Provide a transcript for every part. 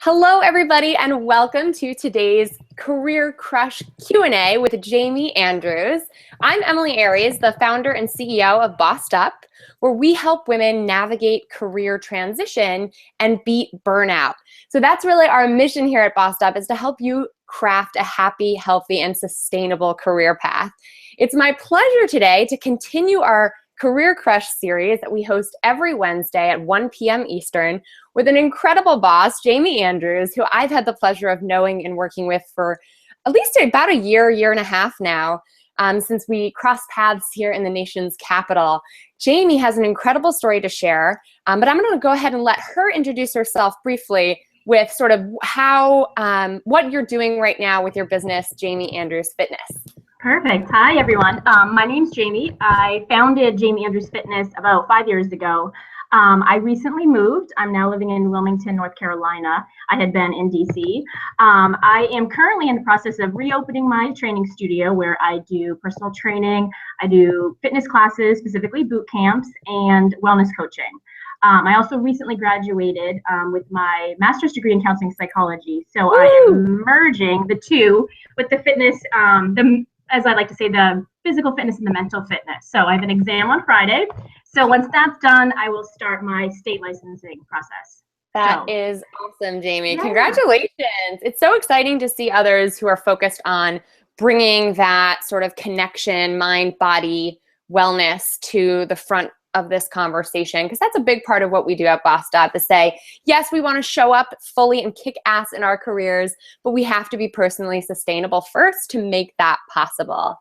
Hello, everybody, and welcome to today's Career Crush Q&A with Jaime Andrews. I'm Emily Aries, the founder and CEO of Bossed Up, where we help women navigate career transition and beat burnout. So that's really our mission here at Bossed Up, is to help you craft a happy, healthy, and sustainable career path. It's my pleasure today to continue our Career Crush series that we host every Wednesday at 1 p.m. Eastern with an incredible boss, Jaime Andrews, who I've had the pleasure of knowing and working with for at least about a year and a half now, since we crossed paths here in the nation's capital. Jaime has an incredible story to share, but I'm going to go ahead and let her introduce herself briefly with sort of how, what you're doing right now with your business, Jaime Andrews Fitness. Perfect. Hi, everyone. My name's Jaime. I founded Jaime Andrews Fitness about 5 years ago. I recently moved. I'm now living in Wilmington, North Carolina. I had been in DC. I am currently in the process of reopening my training studio where I do personal training. I do fitness classes, specifically boot camps, and wellness coaching. I also recently graduated with my master's degree in counseling psychology. So I am merging the two with the fitness, as I like to say, the physical fitness and the mental fitness. So I have an exam on Friday. So once that's done, I will start my state licensing process. That is awesome, Jaime. Yeah. Congratulations. It's so exciting to see others who are focused on bringing that sort of connection, mind, body, wellness to the front of this conversation, because that's a big part of what we do at Bossed Up, is say, yes, we want to show up fully and kick ass in our careers, but we have to be personally sustainable first to make that possible.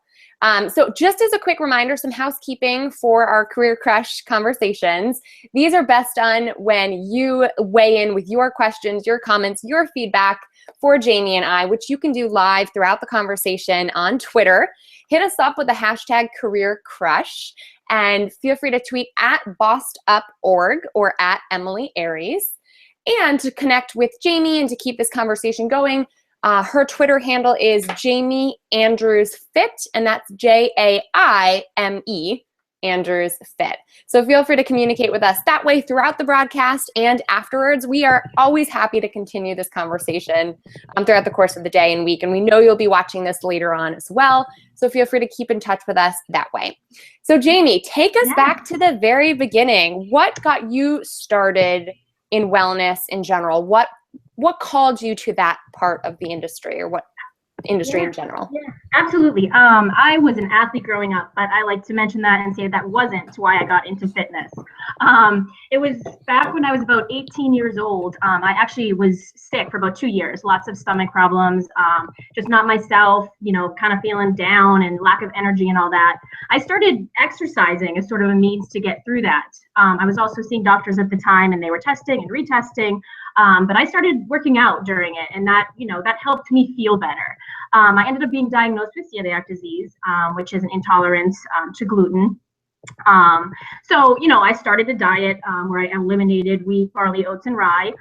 So just as a quick reminder, some housekeeping for our Career Crush conversations. These are best done when you weigh in with your questions, your comments, your feedback for Jaime and I, which you can do live throughout the conversation on Twitter. Hit us up with the hashtag Career Crush, and feel free to tweet at BossedUp.org or at Emily Aries. And to connect with Jaime and to keep this conversation going, her Twitter handle is Jaime Andrews Fit, and that's Jaime Andrews Fit. So feel free to communicate with us that way throughout the broadcast and afterwards. We are always happy to continue this conversation throughout the course of the day and week, and we know you'll be watching this later on as well. So feel free to keep in touch with us that way. So Jaime, take us back to the very beginning. What got you started in wellness in general? What called you to that part of the industry, or what industry in general? Yeah, absolutely. I was an athlete growing up, but I like to mention that and say that wasn't why I got into fitness. It was back when I was about 18 years old. I actually was sick for about 2 years, lots of stomach problems, just not myself, kind of feeling down and lack of energy and all that. I started exercising as sort of a means to get through that. I was also seeing doctors at the time, and they were testing and retesting. But I started working out during it, and that helped me feel better. I ended up being diagnosed with celiac disease, which is an intolerance to gluten. So I started a diet where I eliminated wheat, barley, oats, and rye.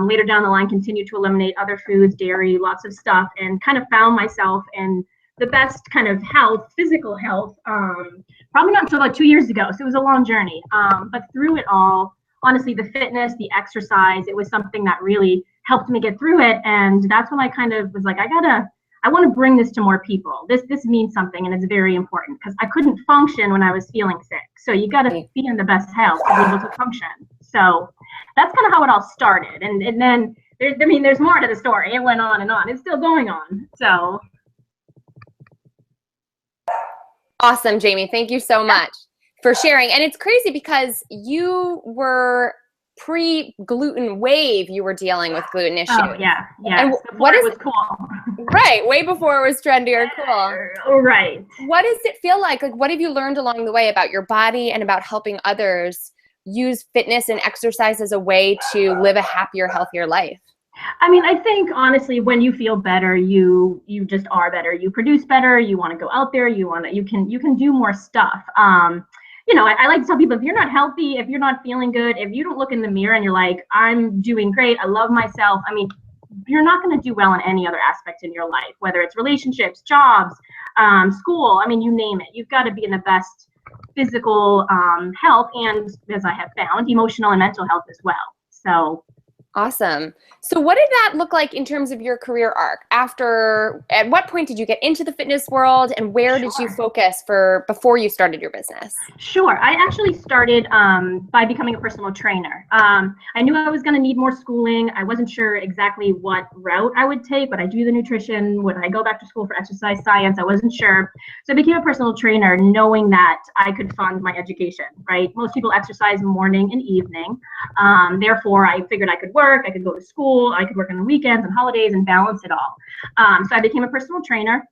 Later down the line, continued to eliminate other foods, dairy, lots of stuff, and kind of found myself in the best kind of health, physical health, probably not until about 2 years ago. So it was a long journey. But through it all, honestly, the fitness, the exercise, it was something that really helped me get through it. And that's when I kind of was like, I want to bring this to more people. This means something, and it's very important, because I couldn't function when I was feeling sick. So you got to be in the best health to be able to function. So that's kind of how it all started. And then there's more to the story. It went on and on. It's still going on. So. Awesome, Jaime. Thank you so much for sharing. And it's crazy because you were pre-gluten wave, you were dealing with gluten issues. Oh, yeah. And what is it cool? Right, way before it was trendy or cool. Oh, right. What does it feel like? Like, what have you learned along the way about your body and about helping others use fitness and exercise as a way to live a happier, healthier life? I mean, I think honestly, when you feel better, you just are better. You produce better. You want to go out there. You can do more stuff. I like to tell people, if you're not healthy, if you're not feeling good, if you don't look in the mirror and you're like, I'm doing great, I love myself, I mean, you're not going to do well in any other aspect in your life, whether it's relationships, jobs, school, I mean, you name it. You've got to be in the best physical health, and as I have found, emotional and mental health as well. So Awesome. So what did that look like in terms of your career arc? At what point did you get into the fitness world, and where did you focus before you started your business? Sure. I actually started by becoming a personal trainer. I knew I was going to need more schooling. I wasn't sure exactly what route I would take. Would I do the nutrition? Would I go back to school for exercise science? I wasn't sure. So I became a personal trainer knowing that I could fund my education, right? Most people exercise morning and evening. Therefore, I figured I could work, I could go to school, I could work on the weekends and holidays and balance it all. So I became a personal trainer.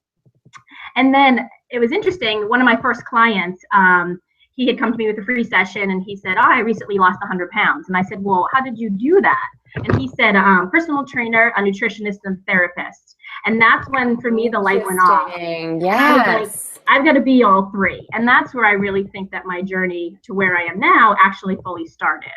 And then it was interesting. One of my first clients, he had come to me with a free session and he said, I recently lost 100 pounds. And I said, well, how did you do that? And he said, personal trainer, a nutritionist, and therapist. And that's when, for me, the light went off. Yes. I've got to be all three. And that's where I really think that my journey to where I am now actually fully started.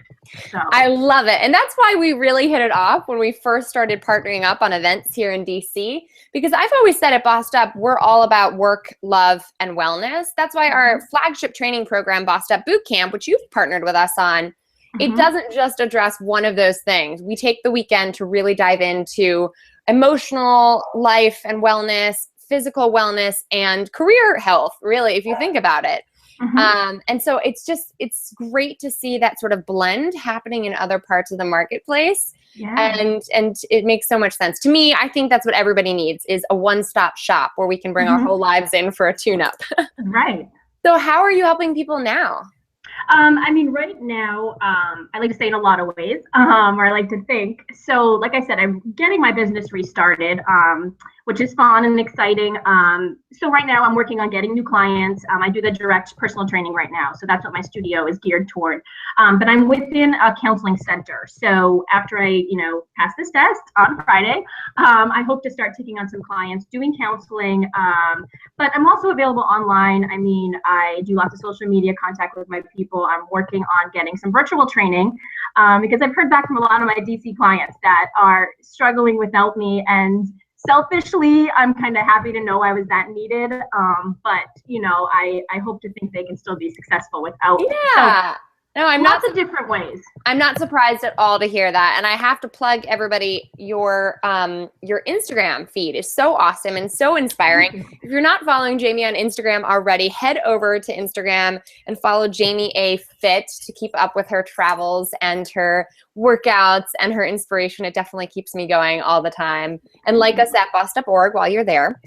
So I love it. And that's why we really hit it off when we first started partnering up on events here in DC, because I've always said at Bossed Up, we're all about work, love, and wellness. That's why our flagship training program, Bossed Up Bootcamp, which you've partnered with us on, it doesn't just address one of those things. We take the weekend to really dive into emotional life and wellness, physical wellness, and career health, really, if you think about it. And so it's great to see that sort of blend happening in other parts of the marketplace. And it makes so much sense to me. I think that's what everybody needs, is a one-stop shop where we can bring our whole lives in for a tune-up. Right. So how are you helping people now? I mean, right now, I like to say in a lot of ways, or I like to think. So, like I said, I'm getting my business restarted, which is fun and exciting. So right now I'm working on getting new clients. I do the direct personal training right now. So that's what my studio is geared toward. But I'm within a counseling center. So after I, pass this test on Friday, I hope to start taking on some clients doing counseling. But I'm also available online. I mean, I do lots of social media contact with my people. I'm working on getting some virtual training because I've heard back from a lot of my DC clients that are struggling without me, and selfishly, I'm kind of happy to know I was that needed. But I hope to think they can still be successful without me. Yeah. No, I'm not. Lots of different ways. I'm not surprised at all to hear that. And I have to plug everybody, your Instagram feed is so awesome and so inspiring. If you're not following Jaime on Instagram already, head over to Instagram and follow Jaime A. Fit to keep up with her travels and her workouts and her inspiration. It definitely keeps me going all the time. And like us at bossedup.org while you're there.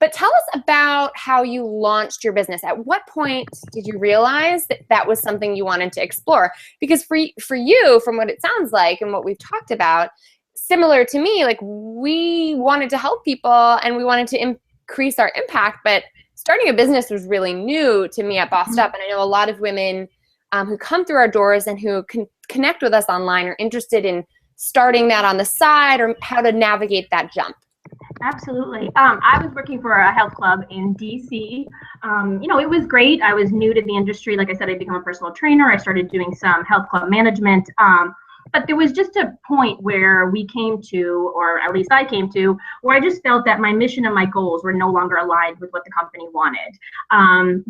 But tell us about how you launched your business. At what point did you realize that that was something you wanted to explore? Because for you, from what it sounds like and what we've talked about, similar to me, like we wanted to help people and we wanted to increase our impact, but starting a business was really new to me at Bossed Up. And I know a lot of women who come through our doors and who can connect with us online are interested in starting that on the side or how to navigate that jump. Absolutely. I was working for a health club in DC. It was great. I was new to the industry. Like I said, I became a personal trainer. I started doing some health club management. But there was just a point where we came to, or at least I came to, where I just felt that my mission and my goals were no longer aligned with what the company wanted.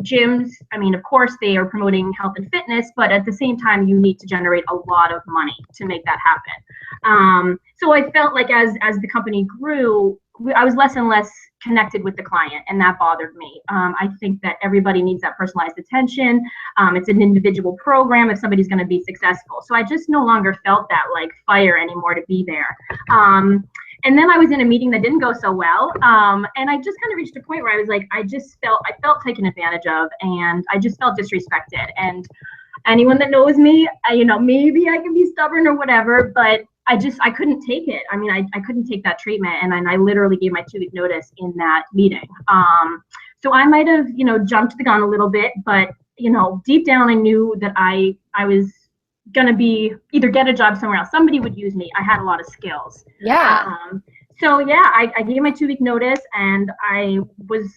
Gyms, I mean, of course, they are promoting health and fitness, but at the same time, you need to generate a lot of money to make that happen. So I felt like as the company grew, I was less and less connected with the client, and that bothered me. I think that everybody needs that personalized attention. It's an individual program if somebody's going to be successful. So I just no longer felt that like fire anymore to be there. And then I was in a meeting that didn't go so well, and I just kind of reached a point where I was like, I felt taken advantage of, and I just felt disrespected. And anyone that knows me, maybe I can be stubborn or whatever, but I couldn't take it. I mean, I couldn't take that treatment, and I literally gave my 2-week notice in that meeting. So I might have, jumped the gun a little bit, but, deep down I knew that I was going to be either get a job somewhere else. Somebody would use me. I had a lot of skills. Yeah. I gave my 2-week notice, and I was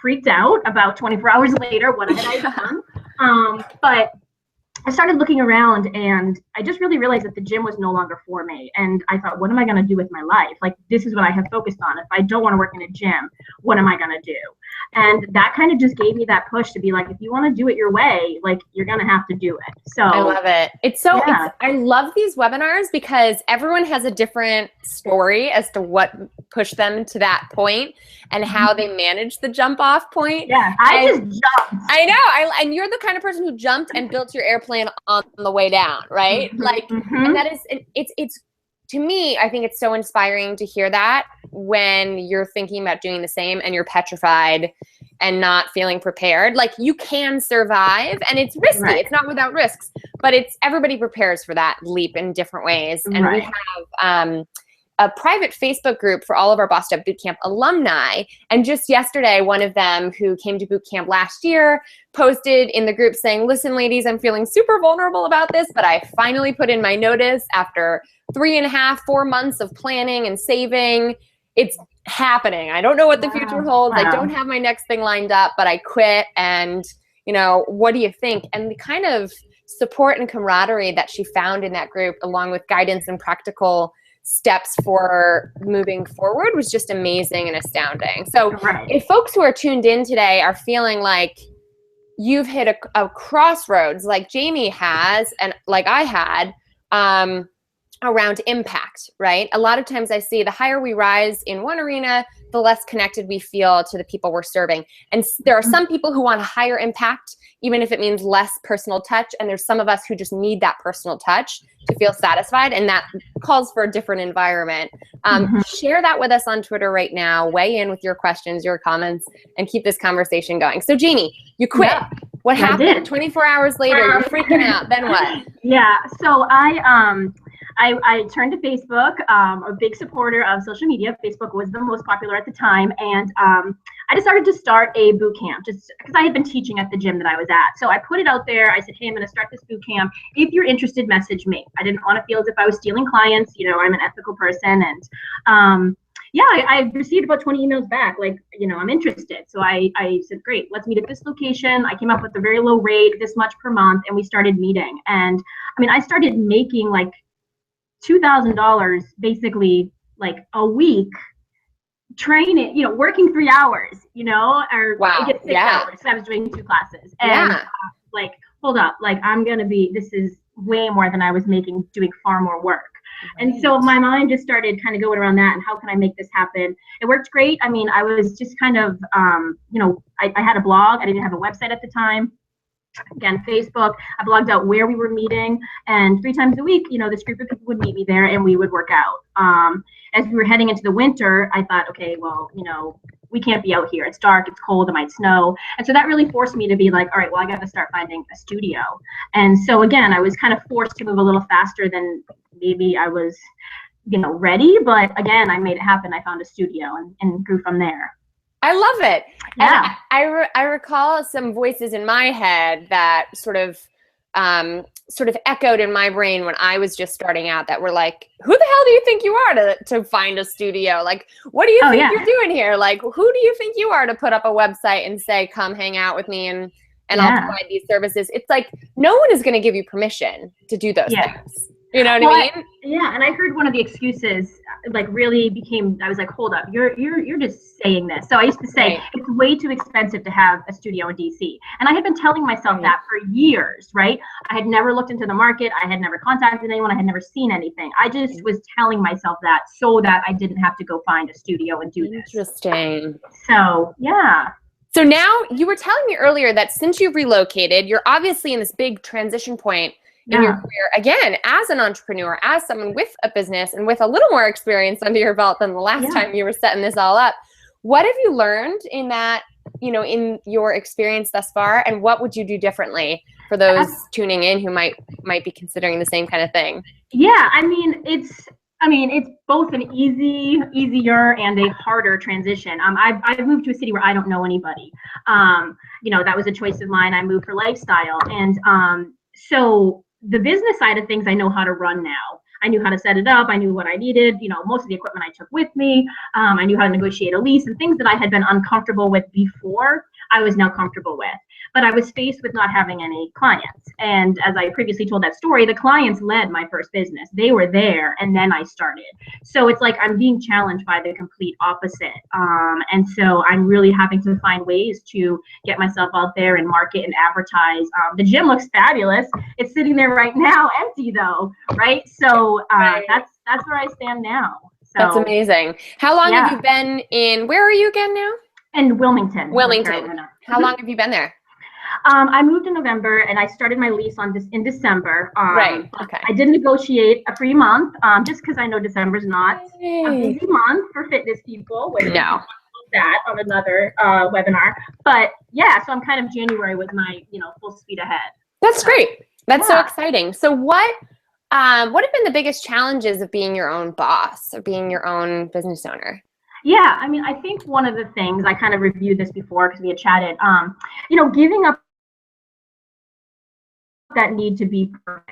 freaked out about 24 hours later. What had I done? But I started looking around, and I just really realized that the gym was no longer for me. And I thought, what am I going to do with my life? Like, this is what I have focused on. If I don't want to work in a gym, what am I going to do? And that kind of just gave me that push to be like, if you want to do it your way, like you're going to have to do it. So I love it. I love these webinars because everyone has a different story as to what pushed them to that point and how they managed the jump off point. Yeah, I just jumped. I know. And you're the kind of person who jumped and built your airplane on the way down, right? And that is, it's to me, I think it's so inspiring to hear that when you're thinking about doing the same and you're petrified and not feeling prepared. Like, you can survive, and it's risky. Right. It's not without risks, but everybody prepares for that leap in different ways. And we have a private Facebook group for all of our Bossed Up Bootcamp alumni. And just yesterday, one of them who came to boot camp last year posted in the group saying, listen, ladies, I'm feeling super vulnerable about this, but I finally put in my notice after 3.5, 4 months of planning and saving. It's happening. I don't know what the future holds. I don't have my next thing lined up, but I quit. And, what do you think? And the kind of support and camaraderie that she found in that group, along with guidance and practical steps for moving forward, was just amazing and astounding. So if folks who are tuned in today are feeling like you've hit a crossroads like Jaime has and like I had, around impact, right? A lot of times I see the higher we rise in one arena, the less connected we feel to the people we're serving. And there are some people who want a higher impact, even if it means less personal touch. And there's some of us who just need that personal touch to feel satisfied. And that calls for a different environment. Share that with us on Twitter right now. Weigh in with your questions, your comments, and keep this conversation going. So Jaime, you quit. Yeah. What happened? 24 hours later, you're freaking out. Then what? Yeah. So I turned to Facebook, a big supporter of social media. Facebook was the most popular at the time. And I decided to start a boot camp just because I had been teaching at the gym that I was at. So I put it out there. I said, hey, I'm going to start this boot camp. If you're interested, message me. I didn't want to feel as if I was stealing clients. I'm an ethical person. And I received about 20 emails back, like, I'm interested. So I said, great, let's meet at this location. I came up with a very low rate, this much per month, and we started meeting. And I started making like $2,000 basically like a week training, working 3 hours, or I get 6 hours because I was doing 2 classes. And like, hold up, like this is way more than I was making doing far more work. Right. And so my mind just started kind of going around that and how can I make this happen? It worked great. I was just kind of, I had a blog. I didn't have a website at the time. Again, Facebook. I blogged out where we were meeting, and 3 times a week, this group of people would meet me there and we would work out. As we were heading into the winter, I thought, okay, well, we can't be out here. It's dark, it's cold, it might snow. And so that really forced me to be like, all right, well, I got to start finding a studio. And so again, I was kind of forced to move a little faster than maybe I was, ready. But again, I made it happen. I found a studio and grew from there. I love it. Yeah. And I recall some voices in my head that sort of echoed in my brain when I was just starting out that were like, who the hell do you think you are to find a studio? Like, what do you think you're doing here? Like, who do you think you are to put up a website and say, come hang out with me and I'll provide these services? It's like, no one is going to give you permission to do those things. You know what I mean? Yeah, and I heard one of the excuses like really became, I was like, hold up, you're just saying this. So I used to say, it's way too expensive to have a studio in DC. And I had been telling myself that for years, right? I had never looked into the market. I had never contacted anyone. I had never seen anything. I just was telling myself that so that I didn't have to go find a studio and do this. Interesting. So, yeah. So now you were telling me earlier that since you've relocated, you're obviously in this big transition point in your career, again, as an entrepreneur, as someone with a business and with a little more experience under your belt than the last time you were setting this all up. What have you learned in that, in your experience thus far? And what would you do differently for those tuning in who might be considering the same kind of thing? Yeah, it's both an easier and a harder transition. I've moved to a city where I don't know anybody. That was a choice of mine. I moved for lifestyle. And so the business side of things, I know how to run now. I knew how to set it up. I knew what I needed. Most of the equipment I took with me. I knew how to negotiate a lease and things that I had been uncomfortable with before, I was now comfortable with. but I was faced with not having any clients. And as I previously told that story, the clients led my first business. They were there, and then I started. So it's like I'm being challenged by the complete opposite. And so I'm really having to find ways to get myself out there and market and advertise. The gym looks fabulous. It's sitting there right now, empty though, right? So that's where I stand now. So, that's amazing. How long have you been in, where are you again now? In Wilmington. Wilmington. How long have you been there? I moved in November, and I started my lease in December. Right. Okay. I did negotiate a free month, just because I know December's not a busy month for fitness people. No. That on another webinar, but yeah, so I'm kind of January with my full speed ahead. That's great. That's so exciting. So what have been the biggest challenges of being your own boss or being your own business owner? Yeah, I mean, I think one of the things, I kind of reviewed this before because we had chatted, giving up that need to be perfect.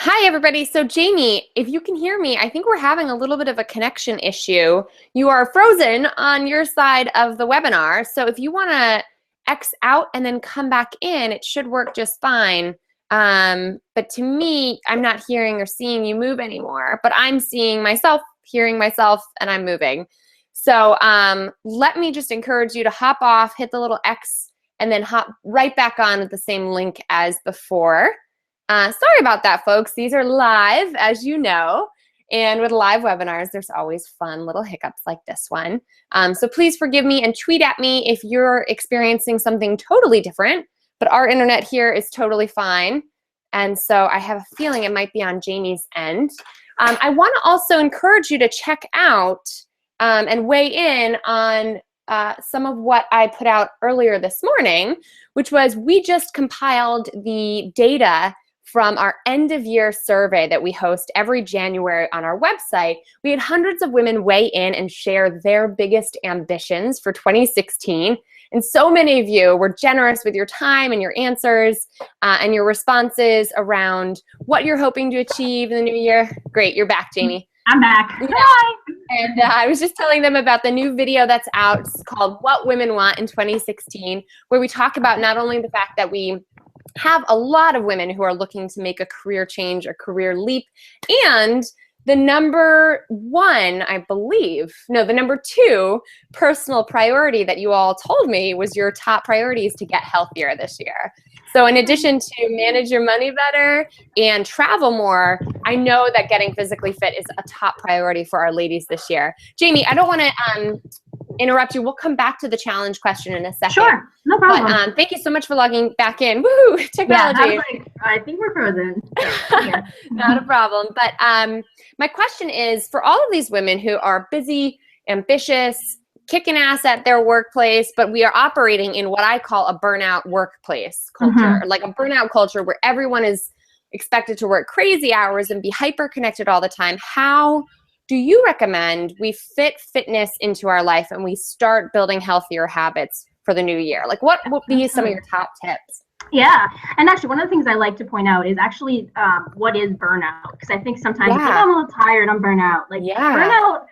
Hi, everybody. So Jamie, if you can hear me, I think we're having a little bit of a connection issue. You are frozen on your side of the webinar. So if you want to X out and then come back in, it should work just fine. But to me, I'm not hearing or seeing you move anymore, but I'm seeing myself, hearing myself, and I'm moving. So let me just encourage you to hop off, hit the little X, and then hop right back on at the same link as before. Sorry about that, folks. These are live, as you know, and with live webinars, there's always fun little hiccups like this one. So please forgive me and tweet at me if you're experiencing something totally different, but our internet here is totally fine. And so I have a feeling it might be on Jamie's end. I want to also encourage you to check out and weigh in on some of what I put out earlier this morning, which was we just compiled the data from our end of year survey that we host every January on our website. We had hundreds of women weigh in and share their biggest ambitions for 2016. And so many of you were generous with your time and your answers and your responses around what you're hoping to achieve in the new year. Great, you're back, Jamie. I'm back. Yeah. Hi. And I was just telling them about the new video that's out. It's called What Women Want in 2016, where we talk about not only the fact that we have a lot of women who are looking to make a career change, a career leap, and the number one, I believe, no, the number two personal priority that you all told me was your top priorities to get healthier this year. So in addition to manage your money better and travel more, I know that getting physically fit is a top priority for our ladies this year. Jamie, I don't want to interrupt you. We'll come back to the challenge question in a second. Sure, no problem. But thank you so much for logging back in. Woo, technology. Yeah, I think we're frozen. Yeah. Not a problem. But my question is, for all of these women who are busy, ambitious, kicking ass at their workplace, but we are operating in what I call a burnout workplace culture, like a burnout culture where everyone is expected to work crazy hours and be hyper connected all the time. How do you recommend we fit fitness into our life and we start building healthier habits for the new year? Like what would be some of your top tips? Yeah, and actually one of the things I like to point out is actually what is burnout? Because I think sometimes it's like, oh, I'm a little tired, I'm burnout. Like burnout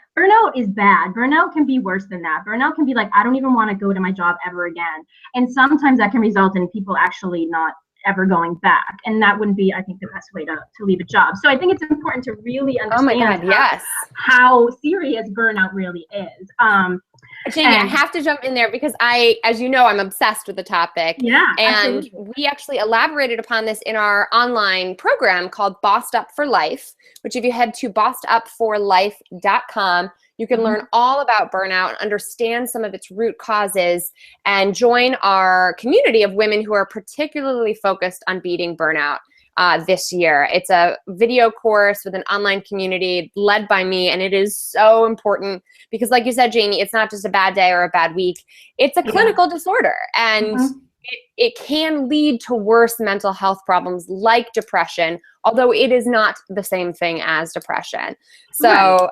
is bad. Burnout can be worse than that. Burnout can be like, I don't even want to go to my job ever again. And sometimes that can result in people actually not ever going back. And that wouldn't be, I think, the best way to leave a job. So I think it's important to really understand how serious burnout really is. Jamie, I have to jump in there because as you know, I'm obsessed with the topic. Yeah, and absolutely. we actually elaborated upon this in our online program called Bossed Up for Life, which if you head to bossedupforlife.com, you can learn all about burnout, understand some of its root causes, and join our community of women who are particularly focused on beating burnout this year. It's a video course with an online community led by me, and it is so important because, like you said, Jamie, it's not just a bad day or a bad week. It's a clinical disorder, and it can lead to worse mental health problems like depression, although it is not the same thing as depression. So,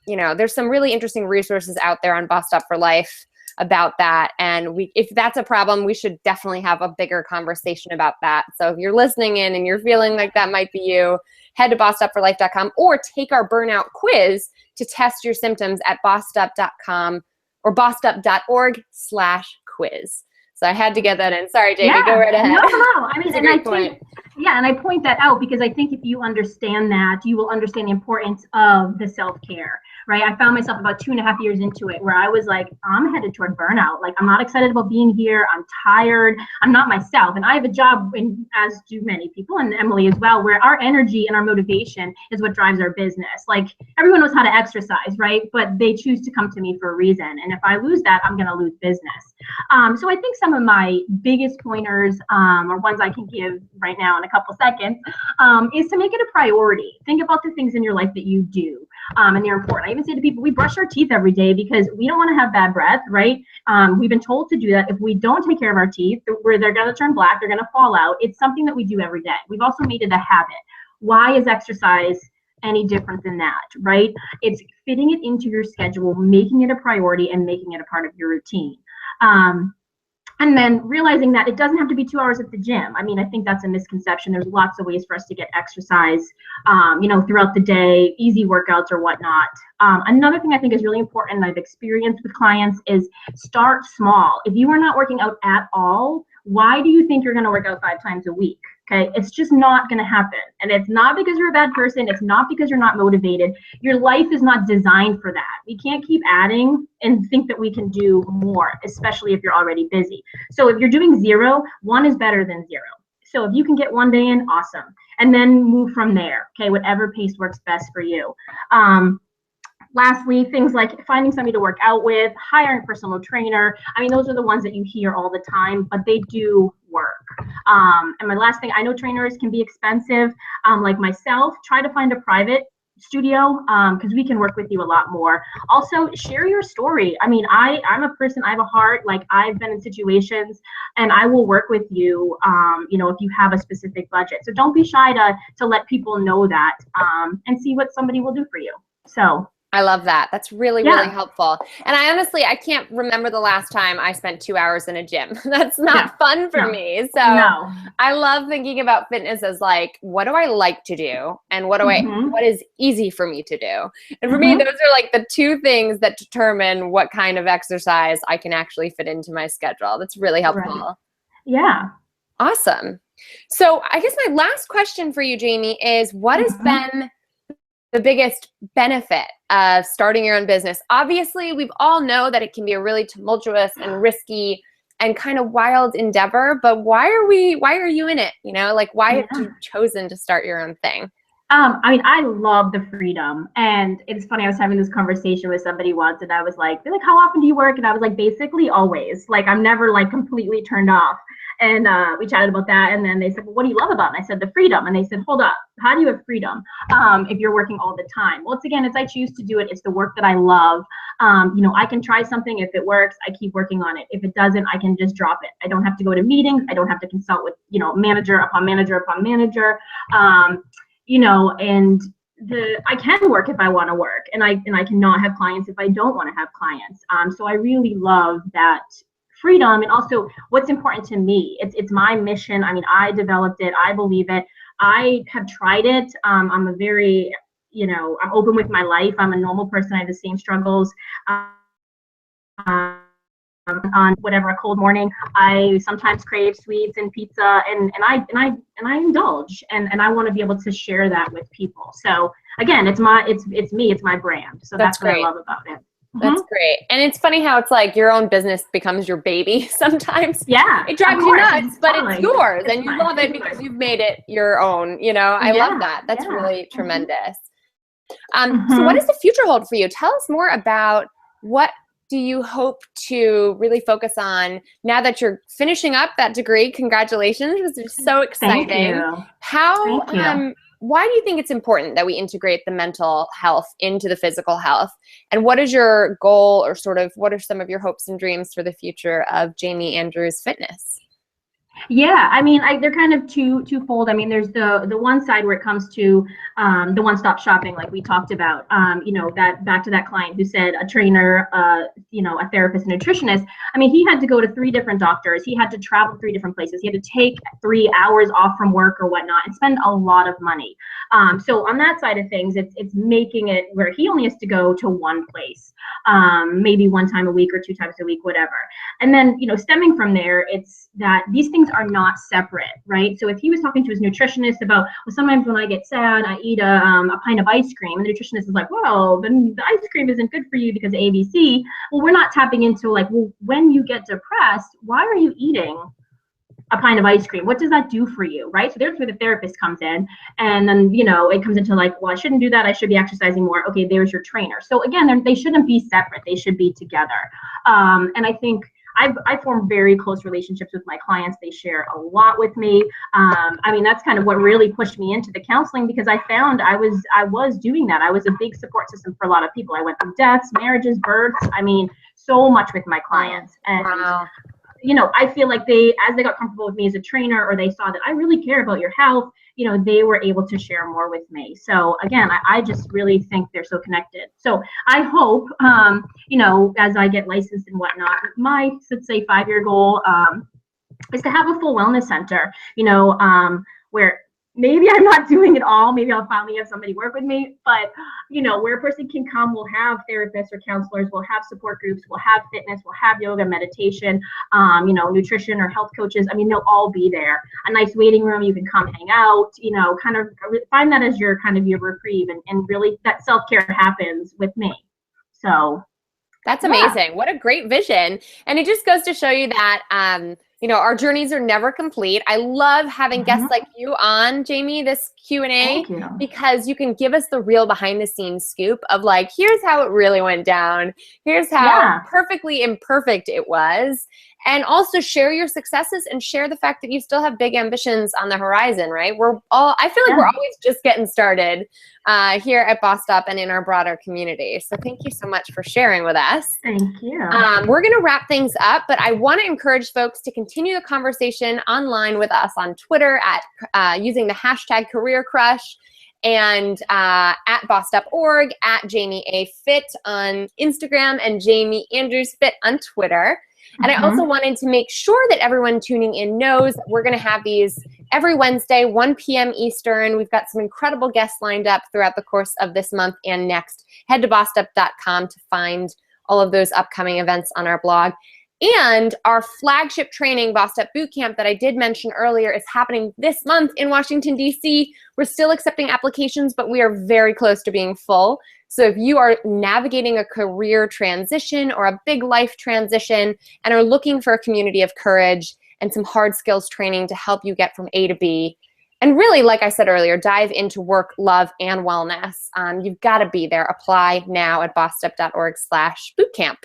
you know, there's some really interesting resources out there on Bossed Up for Life about that. And if that's a problem, we should definitely have a bigger conversation about that. So if you're listening in and you're feeling like that might be you, head to bossedupforlife.com or take our burnout quiz to test your symptoms at bossedup.com or bossedup.org/quiz. So I had to get that in. Sorry, Jamie, go right ahead. No. I mean, and I think, and I point that out because I think if you understand that, you will understand the importance of the self-care, right? I found myself about 2.5 years into it where I was like, I'm headed toward burnout. Like, I'm not excited about being here. I'm tired. I'm not myself. And I have a job, as do many people, and Emily as well, where our energy and our motivation is what drives our business. Like, everyone knows how to exercise, right? But they choose to come to me for a reason. And if I lose that, I'm going to lose business. So I think some of my biggest pointers, or ones I can give right now in a couple seconds, is to make it a priority. Think about the things in your life that you do, and they're important. I even say to people, we brush our teeth every day because we don't want to have bad breath, right? We've been told to do that. If we don't take care of our teeth, they're going to turn black, they're going to fall out. It's something that we do every day. We've also made it a habit. Why is exercise any different than that, right? It's fitting it into your schedule, making it a priority, and making it a part of your routine. And then realizing that it doesn't have to be 2 hours at the gym. I mean, I think that's a misconception. There's lots of ways for us to get exercise, you know, throughout the day, easy workouts or whatnot. Another thing I think is really important and I've experienced with clients is start small. If you are not working out at all, why do you think you're going to work out 5 times a week? Okay, it's just not going to happen. And it's not because you're a bad person. It's not because you're not motivated. Your life is not designed for that. We can't keep adding and think that we can do more, especially if you're already busy. So if you're doing 0, 1 is better than 0. So if you can get 1 day in, awesome. And then move from there. Okay, whatever pace works best for you. Lastly, things like finding somebody to work out with, hiring a personal trainer. I mean, those are the ones that you hear all the time, but they do work. And my last thing, I know trainers can be expensive. Like myself, try to find a private studio because we can work with you a lot more. Also, share your story. I mean, I'm a person, I have a heart. Like, I've been in situations and I will work with you, you know, if you have a specific budget. So don't be shy to let people know that and see what somebody will do for you. So I love that. That's really, really helpful. And I can't remember the last time I spent 2 hours in a gym. That's not fun for me. So I love thinking about fitness as like, what do I like to do? And what is easy for me to do? And for me, those are like the 2 things that determine what kind of exercise I can actually fit into my schedule. That's really helpful. Right. Yeah. Awesome. So I guess my last question for you, Jamie, is what has been the biggest benefit of starting your own business? Obviously, we all know that it can be a really tumultuous and risky and kind of wild endeavor, but why are you in it? You know, like, why have you chosen to start your own thing? I mean, I love the freedom. And it's funny, I was having this conversation with somebody once and I was like, they're like, how often do you work? And I was like, basically always. Like, I'm never like completely turned off. And we chatted about that. And then they said, well, what do you love about it? And I said, the freedom. And they said, hold up, how do you have freedom if you're working all the time? Well, it's I choose to do it. It's the work that I love. You know, I can try something. If it works, I keep working on it. If it doesn't, I can just drop it. I don't have to go to meetings. I don't have to consult with, you know, manager upon manager upon manager. You know, and I can work if I want to work, and I cannot have clients if I don't want to have clients. So I really love that freedom. And also what's important to me, it's my mission. I mean, I developed it. I believe it. I have tried it. I'm a very, you know, I'm open with my life. I'm a normal person. I have the same struggles. On whatever a cold morning, I sometimes crave sweets and pizza, and I indulge, and I want to be able to share that with people. So again, it's me, it's my brand. So that's what I love about it. That's great. And it's funny how it's like your own business becomes your baby sometimes. Yeah. It drives you nuts, but it's yours and you love it because you've made it your own. You know, I love that. That's really tremendous. So what does the future hold for you? Tell us more about what do you hope to really focus on now that you're finishing up that degree? Congratulations. It was so exciting. Thank you. How, why do you think it's important that we integrate the mental health into the physical health? And what is your goal, or sort of what are some of your hopes and dreams for the future of Jaime Andrews Fitness? Yeah, I mean, they're kind of twofold. I mean, there's the one side where it comes to the one-stop shopping, like we talked about. That back to that client who said a trainer, a therapist, a nutritionist. I mean, he had to go to 3 different doctors. He had to travel 3 different places. He had to take 3 hours off from work or whatnot and spend a lot of money. So on that side of things, it's making it where he only has to go to one place, maybe 1 time a week or 2 times a week, whatever. And then, stemming from there, it's that these things are not separate, right? So if he was talking to his nutritionist about, well, sometimes when I get sad, I eat a pint of ice cream, and the nutritionist is like, well, then the ice cream isn't good for you because of ABC. Well, we're not tapping into like, well, when you get depressed, why are you eating a pint of ice cream? What does that do for you, right? So there's where the therapist comes in, and then it comes into like, well, I shouldn't do that. I should be exercising more. Okay, there's your trainer. So again, they shouldn't be separate. They should be together. And I think I form very close relationships with my clients. They share a lot with me. I mean, that's kind of what really pushed me into the counseling, because I found I was doing that. I was a big support system for a lot of people. I went through deaths, marriages, births. I mean, so much with my clients. And wow. I feel like as they got comfortable with me as a trainer, or they saw that I really care about your health, they were able to share more with me. So again, I just really think they're so connected. So I hope, as I get licensed and whatnot, my, let's say, 5-year goal is to have a full wellness center, where maybe I'm not doing it all. Maybe I'll finally have somebody work with me, but where a person can come, we'll have therapists or counselors, we'll have support groups, we'll have fitness, we'll have yoga, meditation, nutrition or health coaches. I mean, they'll all be there. A nice waiting room, you can come hang out, kind of find that as your kind of your reprieve, and really that self-care happens with me. So that's amazing. Yeah. What a great vision. And it just goes to show you that, our journeys are never complete. I love having guests like you on, Jaime, this Q&A, because you can give us the real behind the scenes scoop of like, here's how it really went down. Here's how perfectly imperfect it was. And also share your successes and share the fact that you still have big ambitions on the horizon, right? I feel like we're always just getting started here at Boss Stop and in our broader community. So thank you so much for sharing with us. Thank you. We're going to wrap things up, but I want to encourage folks to continue the conversation online with us on Twitter at using the hashtag #CareerCrush, and at boss.org, at Jaime A. Fit on Instagram, and Jaime Andrews Fit on Twitter. And I also wanted to make sure that everyone tuning in knows that we're going to have these every Wednesday, 1 p.m. Eastern. We've got some incredible guests lined up throughout the course of this month and next. Head to bossup.com to find all of those upcoming events on our blog. And our flagship training, Bossed Up Bootcamp, that I did mention earlier, is happening this month in Washington, D.C. We're still accepting applications, but we are very close to being full. So if you are navigating a career transition or a big life transition and are looking for a community of courage and some hard skills training to help you get from A to B, and really, like I said earlier, dive into work, love, and wellness, you've got to be there. Apply now at bossup.org/bootcamp.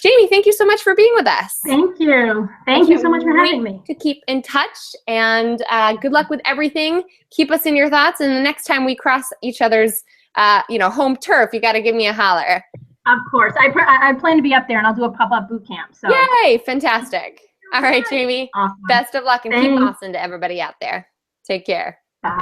Jaime, thank you so much for being with us. Thank you. Thank you so much for having me. To keep in touch, and good luck with everything. Keep us in your thoughts, and the next time we cross each other's home turf, you got to give me a holler. Of course. I plan to be up there, and I'll do a pop-up boot camp. So. Yay, fantastic. All right, Jaime. Awesome. Best of luck, and keep awesome to everybody out there. Take care. Bye.